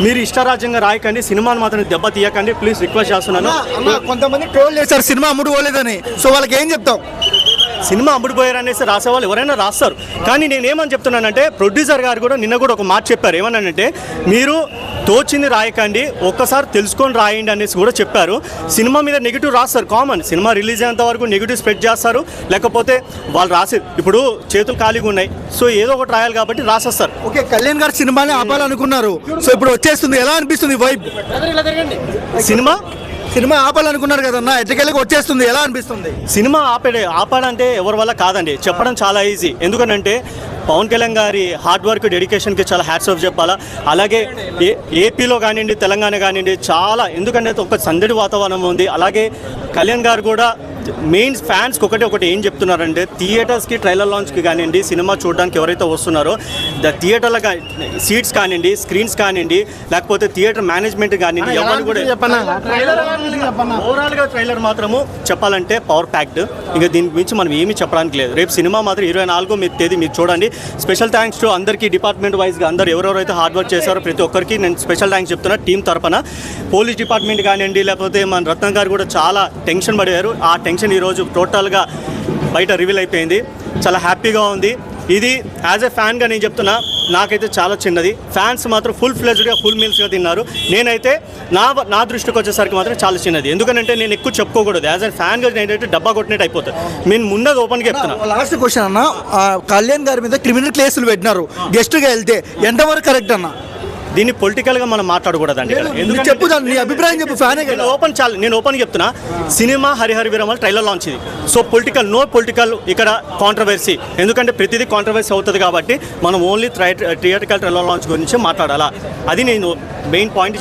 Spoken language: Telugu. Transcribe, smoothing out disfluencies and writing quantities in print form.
మీరు ఇష్టరాజ్యంగా రాయకండి, సినిమాని మాత్రం దెబ్బ తీయకండి, ప్లీజ్ రిక్వెస్ట్ చేస్తున్నాను. కొంతమంది ట్రోల్ చేశారు సినిమా అమ్ముడు పోలేదని, సో వాళ్ళకి ఏం చెప్తాం? సినిమా అమ్ముడుపోయారు అనేసి రాసేవాళ్ళు ఎవరైనా రాస్తారు, కానీ నేనేమని చెప్తున్నానంటే ప్రొడ్యూసర్ గారు కూడా నిన్న కూడా ఒక మాట చెప్పారు. ఏమన్నానంటే మీరు తోచింది రాయకండి, ఒక్కసారి తెలుసుకొని రాయండి అనేసి కూడా చెప్పారు. సినిమా మీద నెగిటివ్ రాస్తారు, కామన్. సినిమా రిలీజ్ అయ్యేంత వరకు నెగిటివ్ స్ప్రెడ్ చేస్తారు, లేకపోతే వాళ్ళు రాసి ఇప్పుడు చేతులు ఖాళీగా ఉన్నాయి, సో ఏదో ఒకటి రాయాలి కాబట్టి రాసేస్తారు. ఓకే, కళ్యాణ్ గారు సినిమాని ఆపాలనుకున్నారు, సో ఇప్పుడు వచ్చేస్తుంది, ఎలా అనిపిస్తుంది వైబ్? సినిమా ఆపాలనుకున్నారు కదన్నా, ఎట్టకెళ్ళకి వచ్చేస్తుంది, ఎలా అనిపిస్తుంది? సినిమా ఆపాడంటే ఎవరి వల్ల కాదండి, చెప్పడం చాలా ఈజీ. ఎందుకంటే పవన్ కళ్యాణ్ గారి హార్డ్ వర్క్, డెడికేషన్కి చాలా హ్యాట్స్ ఆఫ్ చెప్పాలా. అలాగే ఏపీలో కానివ్వండి, తెలంగాణ కానివ్వండి, చాలా, ఎందుకంటే ఒక సందడి వాతావరణం ఉంది. అలాగే కళ్యాణ్ గారు కూడా మెయిన్ ఫ్యాన్స్కి ఒకటి ఏం చెప్తున్నారంటే, థియేటర్స్కి ట్రైలర్ లాంచ్కి కానివ్వండి, సినిమా చూడడానికి ఎవరైతే వస్తున్నారో థియేటర్లో సీట్స్ కానివ్వండి, స్క్రీన్స్ కానివ్వండి, లేకపోతే థియేటర్ మేనేజ్మెంట్ కానివ్వండి, ఎవరు కూడా ఓవరాల్గా ట్రైలర్ మాత్రము చెప్పాలంటే పవర్ ప్యాక్డ్. ఇంకా దీని గురించి మనం ఏమీ చెప్పడానికి లేదు. రేపు సినిమా మాత్రం 24వ తేదీ మీరు చూడండి. స్పెషల్ థ్యాంక్స్ టు అందరికీ, డిపార్ట్మెంట్ వైజ్గా అందరు ఎవరెవరైతే హార్డ్ వర్క్ చేశారో ప్రతి ఒక్కరికి నేను స్పెషల్ థ్యాంక్స్ చెప్తున్నా టీం తరఫున. పోలీస్ డిపార్ట్మెంట్ కానివ్వండి, లేకపోతే మన రత్నం గారు కూడా చాలా టెన్షన్ పడారు. ఆ టెన్షన్ ఈరోజు టోటల్గా బయట రివీల్ అయిపోయింది. చాలా హ్యాపీగా ఉంది. ఇది యాజ్ ఎ ఫ్యాన్గా నేను చెప్తున్నా, నాకైతే చాలా చిన్నది. ఫ్యాన్స్ మాత్రం ఫుల్ ఫ్లెజ్డ్గా, ఫుల్ మీల్స్గా తిన్నారు. నేనైతే నా దృష్టికి వచ్చేసరికి మాత్రం చాలా చిన్నది. ఎందుకంటే నేను ఎక్కువ చెప్పుకోకూడదు. యాజ్ ఎ ఫ్యాన్గా నేనైతే డబ్బా కొట్టినట్టు అయిపోతుంది. నేను ముందు ఓపెన్గా చెప్తున్నా. లాస్ట్ క్వశ్చన్ అన్న, కళ్యాణ్ గారి మీద క్రిమినల్ కేసులు పెట్టినారు, గెస్ట్గా వెళ్తే ఎంతవరకు కరెక్ట్ అన్న? దీన్ని పొలిటికల్గా మనం మాట్లాడకూడదండి. చెప్పు, నీ అభిప్రాయం చెప్పు. ఫ్యాన్ నేను ఓపెన్ చెప్తున్నా, cinema Harihara Veeramal trailer launch ఇది. సో నో పొలిటికల్ ఇక్కడ కాంట్రవర్సీ, ఎందుకంటే ప్రతిదీ కాంట్రవర్సీ అవుతుంది కాబట్టి మనం ఓన్లీ థియేటర్కల్ ట్రైలర్ లాంచ్ గురించి మాట్లాడాలా. అది నేను మెయిన్ పాయింట్